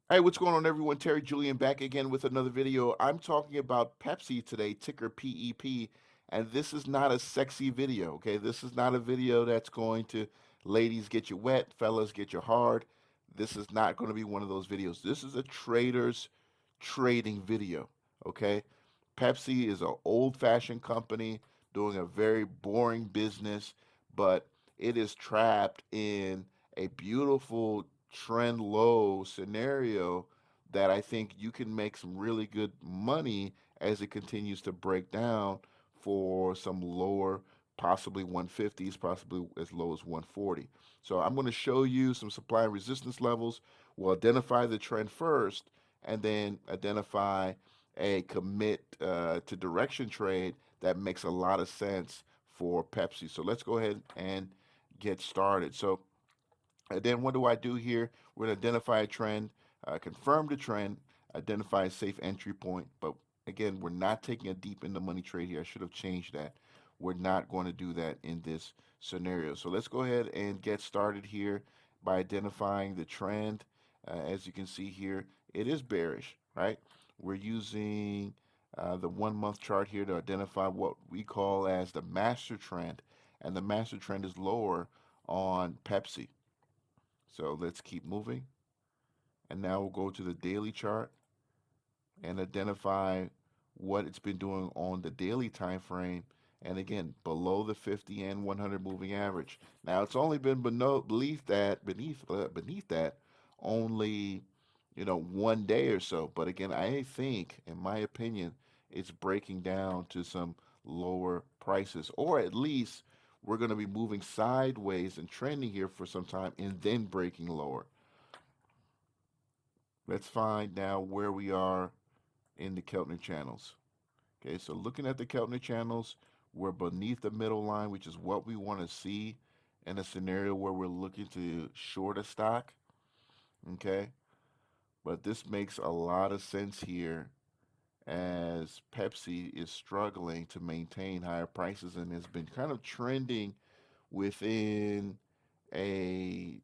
Hey, what's going on, everyone? Terry Julian back again with another video. I'm talking about Pepsi today, ticker PEP, and this is not a sexy video, okay? This is not a video that's going to, ladies, get you wet, fellas, get you hard. This is not going to be one of those videos. This is a trader's trading video, okay? Pepsi is an old-fashioned company doing a very boring business, but it is trapped in a beautiful trend low scenario that I think you can make some really good money as it continues to break down for some lower, possibly 150s, possibly as low as 140. So I'm going to show you some supply and resistance levels. We'll identify the trend first and then identify a commit to direction trade that makes a lot of sense for Pepsi. So let's go ahead and get started. So and then what do I do here? We're going to identify a trend, confirm the trend, identify a safe entry point. But again, we're not taking a deep in the money trade here. I should have changed that. We're not going to do that in this scenario. So let's go ahead and get started here by identifying the trend. As you can see here, it is bearish, right? We're using the 1 month chart here to identify what we call as the master trend. And the master trend is lower on Pepsi. So let's keep moving. And now we'll go to the daily chart and identify what it's been doing on the daily time frame. And again, below the 50 and 100 moving average. Now it's only been beneath that only 1 day or so. But again, I think, in my opinion, it's breaking down to some lower prices, or at least we're going to be moving sideways and trending here for some time and then breaking lower. Let's find now where we are in the Keltner channels. Okay, so looking at the Keltner channels, we're beneath the middle line, which is what we want to see in a scenario where we're looking to short a stock. Okay, but this makes a lot of sense here as Pepsi is struggling to maintain higher prices and has been kind of trending within a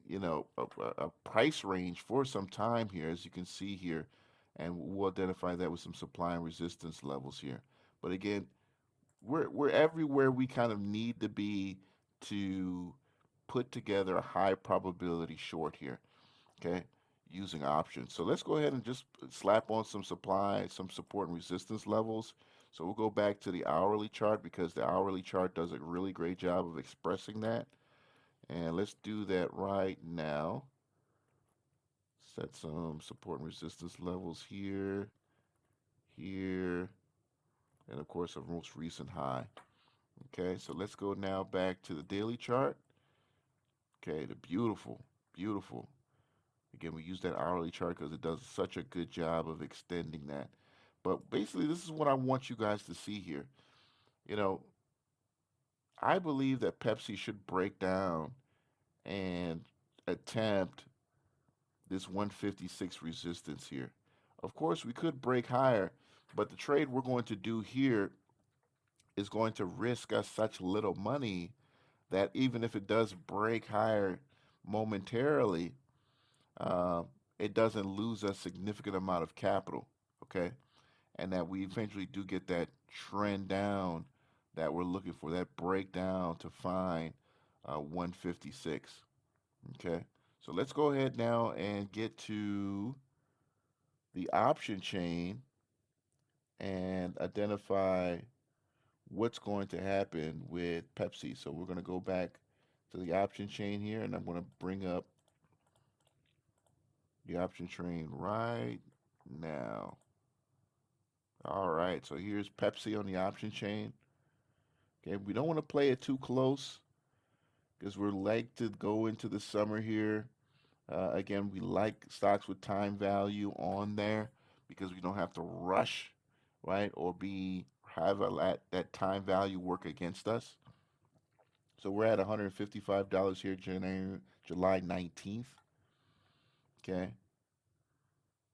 price range for some time here, as you can see here, and we'll identify that with some supply and resistance levels here. But again, we're everywhere we kind of need to be to put together a high probability short here, okay, using options. So let's go ahead and just slap on some supply, some support and resistance levels. So we'll go back to the hourly chart because the hourly chart does a really great job of expressing that. And let's do that right now. Set some support and resistance levels here, here, and of course a most recent high. Okay, so let's go now back to the daily chart. Okay, the beautiful. Again, we use that hourly chart because it does such a good job of extending that. But basically, this is what I want you guys to see here. You know, I believe that Pepsi should break down and attempt this 156 resistance here. Of course, we could break higher, but the trade we're going to do here is going to risk us such little money that even if it does break higher momentarily, uh, it doesn't lose a significant amount of capital, okay? And that we eventually do get that trend down that we're looking for, that breakdown to find 156, okay? So let's go ahead now and get to the option chain and identify what's going to happen with Pepsi. So we're going to go back to the option chain here, and I'm going to bring up the option chain right now. All right, so here's Pepsi on the option chain. Okay, we don't want to play it too close because we're like to go into the summer here. Again, we like stocks with time value on there because we don't have to rush, right, or be have that time value work against us. So we're at $155 here, July 19th. Okay.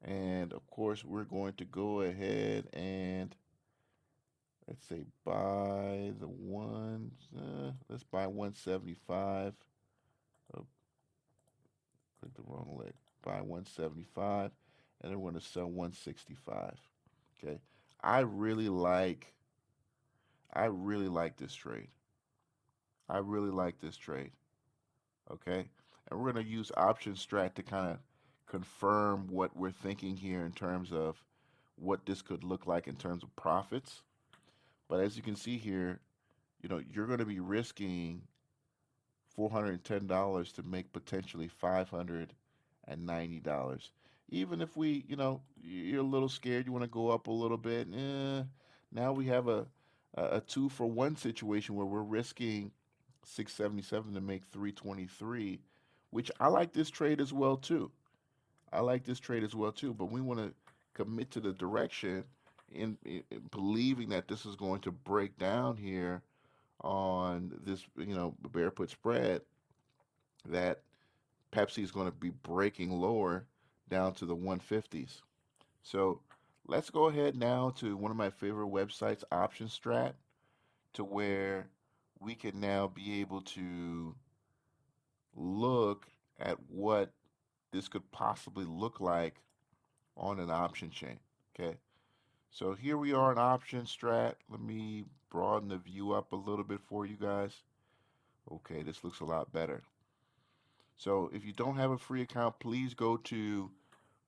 And of course, we're going to go ahead and let's say buy the ones. Let's buy 175. Oh, click the wrong leg. Buy 175. and then we're going to sell 165. Okay. I really like I really like this trade. I really like this trade. Okay. And we're going to use option strat to kind of confirm what we're thinking here in terms of what this could look like in terms of profits. But as you can see here, you're going to be risking $410 to make potentially $590. Even if you're a little scared, you want to go up a little bit. Now we have a two for one situation where we're risking 677 to make 323, which I like this trade as well too. I like this trade as well too, but we want to commit to the direction in believing that this is going to break down here on this, bear put spread, that Pepsi is going to be breaking lower down to the 150s. So let's go ahead now to one of my favorite websites, Option Strat, to where we can now be able to look at what this could possibly look like on an option chain. Okay. So here we are in Option Strat. Let me broaden the view up a little bit for you guys. Okay, this looks a lot better. So if you don't have a free account, please go to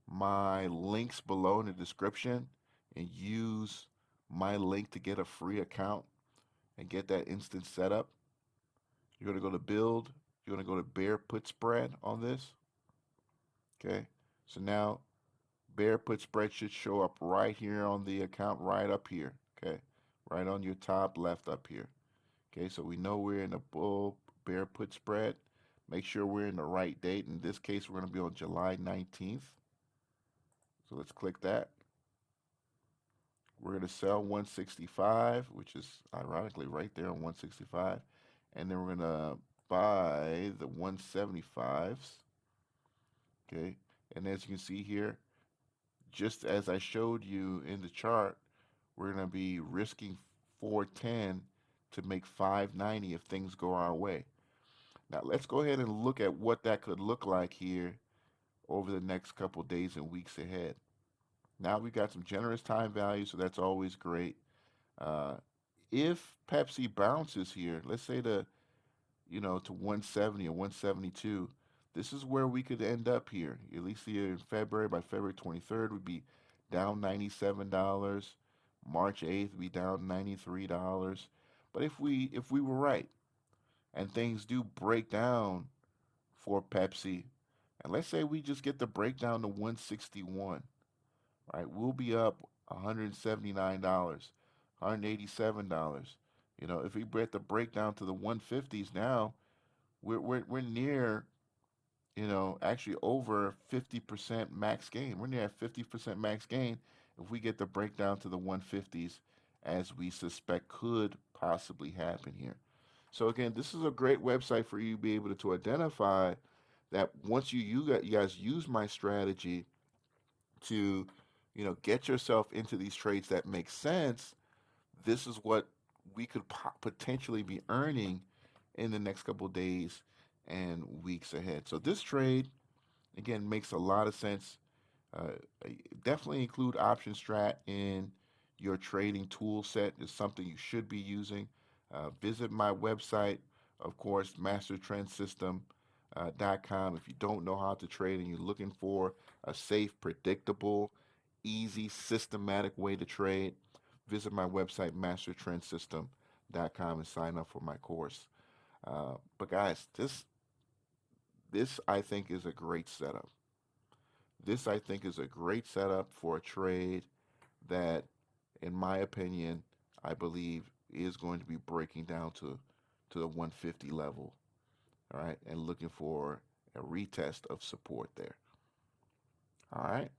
my links below in the description and use my link to get a free account and get that instant setup. You're going to go to build. You're going to go to bear put spread on this. Okay. So now bear put spread should show up right here on the account, right up here. Okay. Right on your top left up here. Okay. So we know we're in a bull bear put spread. Make sure we're in the right date. In this case, we're going to be on July 19th. So let's click that. We're going to sell 165, which is ironically right there on 165. And then we're going to buy the 175s. Okay. And as you can see here, just as I showed you in the chart, we're going to be risking 410 to make 590 if things go our way. Now let's go ahead and look at what that could look like here over the next couple days and weeks ahead. Now we've got some generous time value, so that's always great. Uh, if Pepsi bounces here, let's say to 170 or 172, this is where we could end up here. At least here in February, by February 23rd, we'd be down $97. March 8th, we'd be down $93. But if we were right and things do break down for Pepsi, and let's say we just get the breakdown to 161, right? We'll be up $179, $187. If we break the breakdown to the 150s now, we're near, actually over 50% max gain. We're near 50% max gain if we get the breakdown to the 150s, as we suspect could possibly happen here. So again, this is a great website for you to be able to identify that once you guys use my strategy to, get yourself into these trades that make sense. This is what we could potentially be earning in the next couple of days and weeks ahead. So this trade, again, makes a lot of sense. Uh, Definitely include option strat in your trading tool set. Is something you should be using. Visit my website, of course, mastertrendsystem.com. If you don't know how to trade and you're looking for a safe, predictable, easy, systematic way to trade, visit my website, mastertrendsystem.com, and sign up for my course. But guys, this I think is a great setup. This I think is a great setup for a trade that, in my opinion, I believe is going to be breaking down to the 150 level. All right, and looking for a retest of support there. All right.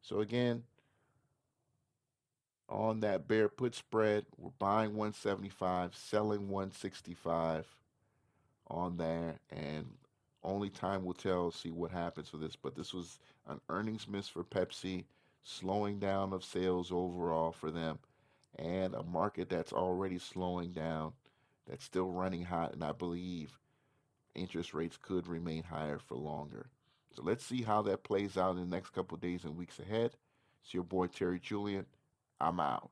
So again, on that bear put spread, we're buying 175, selling 165 on there, and only time will tell, see what happens for this. But this was an earnings miss for Pepsi, slowing down of sales overall for them, and a market that's already slowing down, that's still running hot, and I believe interest rates could remain higher for longer. So let's see how that plays out in the next couple of days and weeks ahead. It's your boy Terry Julian. I'm out.